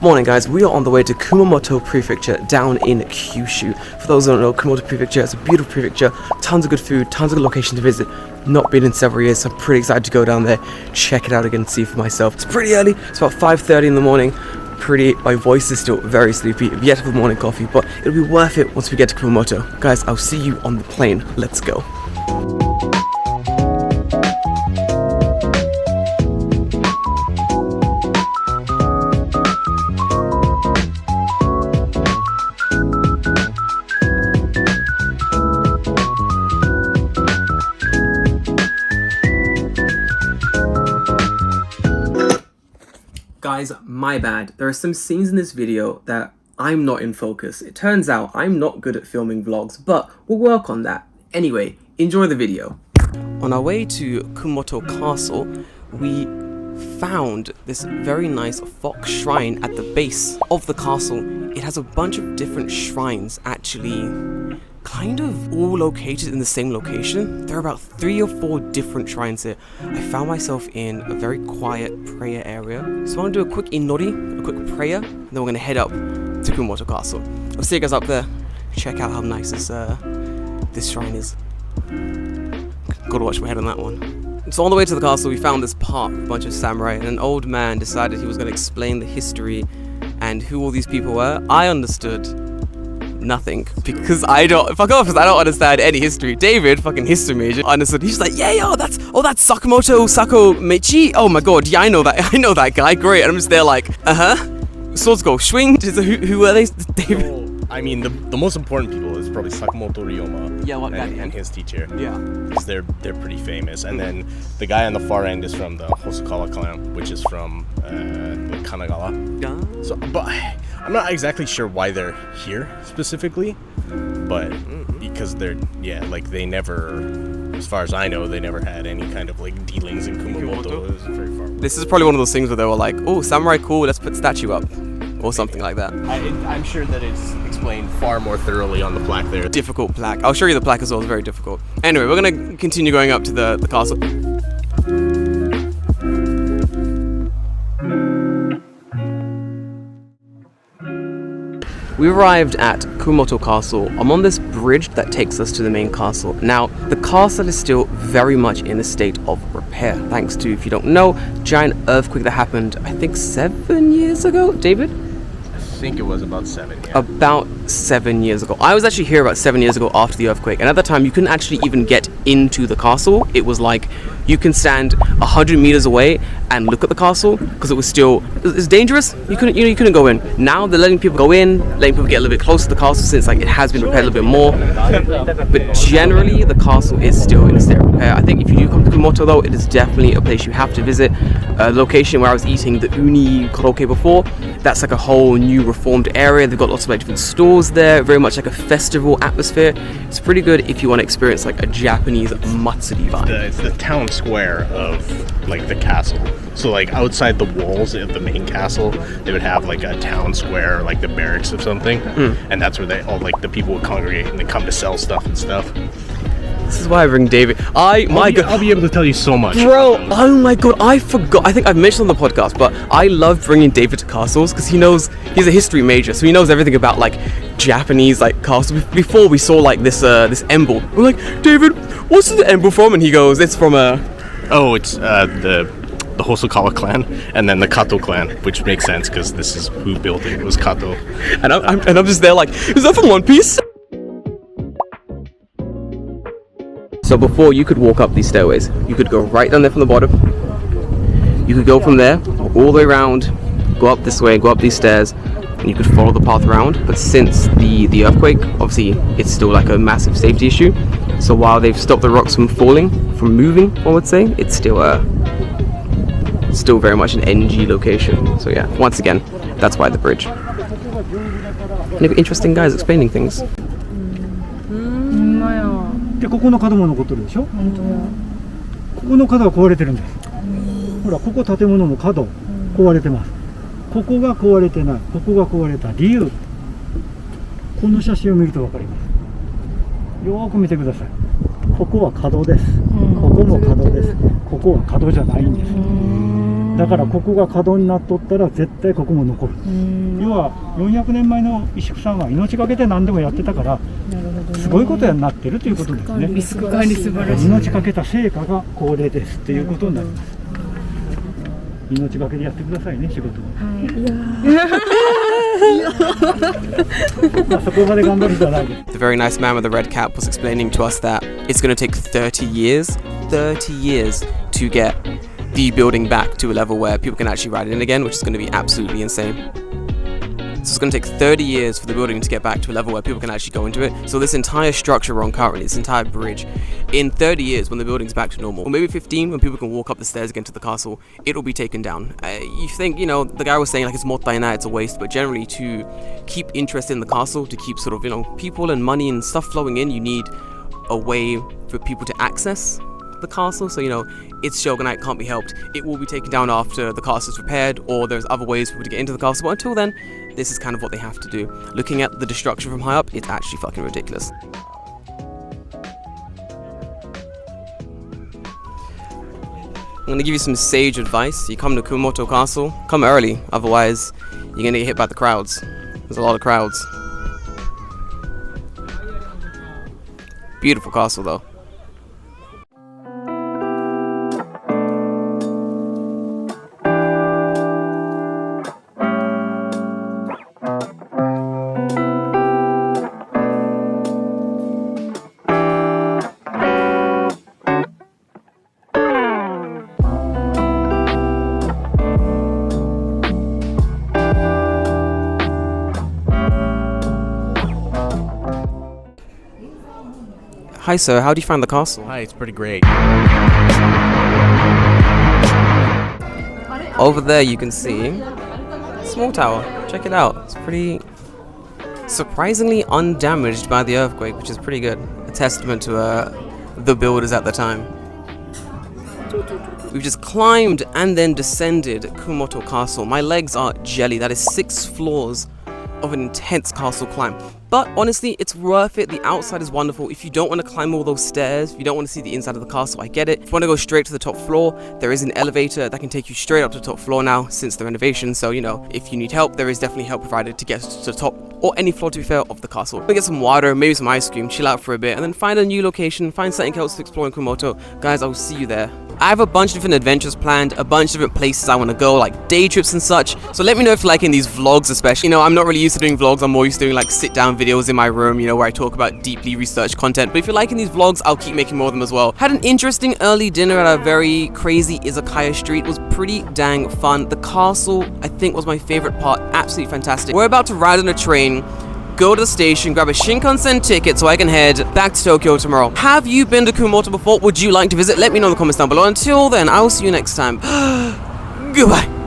Morning guys, we are on the way to Kumamoto Prefecture down in Kyushu. For those who don't know, Kumamoto Prefecture is a beautiful prefecture, tons of good food, tons of good locations to visit. Not been in several years, so I'm pretty excited to go down there, check it out again and see for myself. It's pretty early, it's about 5:30 in the morning. My voice is still very sleepy, I've yet to have morning coffee, but it'll be worth it once we get to Kumamoto. Guys, I'll see you on the plane, let's go. Guys, my bad. There are some scenes in this video that I'm not in focus. It turns out I'm not good at filming vlogs, but we'll work on that. Anyway, enjoy the video. On our way to Kumamoto Castle, we found this very nice fox shrine at the base of the castle. It has a bunch of different shrines actually kind of all located in the same location. There are about 3 or 4 different shrines here. I found myself in a very quiet prayer area. So I want to do a quick inori, a quick prayer, and then we're going to head up to Kumamoto Castle. I'll see you guys up there. Check out how nice this shrine is. Gotta watch my head on that one. So on the way to the castle, we found this park, a bunch of samurai, and an old man decided he was going to explain the history and who all these people were. I understood nothing because I don't understand any history. David, fucking history major, understood. He's like, yeah, yo, that's Sakamoto Sako Meiji. Oh my god, yeah, I know that guy. Great. And I'm just there like, swords go swing. Who are they? David. So, I mean, the most important people is probably Sakamoto Ryoma. Yeah, what guy? And his teacher. Yeah, because they're pretty famous. And then the guy on the far end is from the Hosokawa clan, which is from the Kanagawa. Yeah. So, but I'm not exactly sure why they're here specifically, but because they never, as far as I know, they never had any kind of like dealings in Kumamoto. It was very far away. This is probably one of those things where they were like, oh, samurai cool, let's put statue up. Or something like that. I'm sure that it's explained far more thoroughly on the plaque there. Difficult plaque. I'll show you the plaque as well, it's very difficult. Anyway, we're going to continue going up to the castle. We arrived at Kumamoto Castle. I'm on this bridge that takes us to the main castle. Now, the castle is still very much in a state of repair, thanks to, if you don't know, giant earthquake that happened, I think 7 years ago, David? I think it was about 7, yeah. About 7 years ago. I was actually here about 7 years ago after the earthquake, and at that time you couldn't actually even get into the castle. It was like you can stand 100 meters away and look at the castle because it was dangerous. You couldn't go in. Now they're letting people go in, letting people get a little bit closer to the castle since like it has been repaired a little bit more. But generally the castle is still in a state of repair. I think if you do come to Kumamoto though, it is definitely a place you have to visit. A location where I was eating the uni karaoke before, that's like a whole new reformed area. They've got lots of like different stores there, very much like a festival atmosphere. It's pretty good if you want to experience like a Japanese matsuri vibe. It's the town square of like the castle. So like outside the walls of the main castle, they would have like a town square, like the barracks of something, and that's where all like the people would congregate and they come to sell stuff and stuff. This is why I bring David. I'll be able to tell you so much. Bro, oh my god, I forgot. I think I've mentioned on the podcast, but I love bringing David to castles because he's a history major, so he knows everything about like Japanese like castles. Before we saw like this emblem. We're like, David, what's the emblem from? And he goes, it's from it's the Hosokawa clan and then the Kato clan, which makes sense because this is who built it. It was Kato. And I'm just there like, is that from One Piece? So before you could walk up these stairways, you could go right down there from the bottom. You could go from there, all the way around, go up this way, go up these stairs, and you could follow the path around. But since the earthquake, obviously it's still like a massive safety issue. So while they've stopped the rocks from moving, I would say, it's still very much an NG location. So yeah, once again, that's why the bridge. And interesting guys explaining things. でここの角も残ってるでしょ。ここの角は壊れてるんです。ほらここ建物の角壊れてます。ここが壊れてない。ここが壊れた理由。この写真を見ると分かります。よーく見てください。ここは角です。ここも角です。ここは角じゃないんです。だからここが角になっとったら絶対ここも残る。要は400年前の石工さんは命がけで何でもやってたからすごいことになってるということですね。リスク管理素晴らしい。命がけた成果がこれですっていうことになります。命がけでやってくださいね、仕事を。まあそこまで頑張るじゃないです。 The very nice man with the red cap was explaining to us that it's going to take 30 years to get the building back to a level where people can actually ride in again, which is going to be absolutely insane. So it's going to take 30 years for the building to get back to a level where people can actually go into it. So this entire structure we're on currently, this entire bridge, in 30 years when the building's back to normal, or maybe 15 when people can walk up the stairs again to the castle, it'll be taken down. You think, you know, the guy was saying like it's mottainai, it's a waste, but generally to keep interest in the castle, to keep sort of, you know, people and money and stuff flowing in, you need a way for people to access the castle. So, you know, it's shogunate, can't be helped. It will be taken down after the castle is repaired, or there's other ways for people to get into the castle, but until then, this is kind of what they have to do. Looking at the destruction from high up, it's actually fucking ridiculous. I'm gonna give you some sage advice. You come to Kumamoto Castle, come early, otherwise you're gonna get hit by the crowds. There's a lot of crowds. Beautiful castle though. Hi sir, how do you find the castle? Hi, it's pretty great. Over there you can see small tower. Check it out. It's pretty surprisingly undamaged by the earthquake, which is pretty good. A testament to the builders at the time. We've just climbed and then descended Kumamoto Castle. My legs are jelly. That is 6 floors of an intense castle climb. But honestly, it's worth it. The outside is wonderful. If you don't want to climb all those stairs, if you don't want to see the inside of the castle, I get it. If you want to go straight to the top floor, there is an elevator that can take you straight up to the top floor now since the renovation. So, you know, if you need help, there is definitely help provided to get to the top, or any floor to be fair, of the castle. We'll get some water, maybe some ice cream, chill out for a bit, and then find a new location, find something else to explore in Kumamoto. Guys, I will see you there. I have a bunch of different adventures planned, a bunch of different places I want to go, like day trips and such. So let me know if you're liking these vlogs especially. You know, I'm not really used to doing vlogs, I'm more used to doing like sit down videos in my room, you know, where I talk about deeply researched content. But if you're liking these vlogs, I'll keep making more of them as well. Had an interesting early dinner at a very crazy izakaya street. It was pretty dang fun. The castle, I think, was my favorite part. Absolutely fantastic. We're about to ride on a train, go to the station, grab a Shinkansen ticket so I can head back to Tokyo tomorrow. Have you been to Kumamoto before? Would you like to visit? Let me know in the comments down below. Until then, I will see you next time. Goodbye.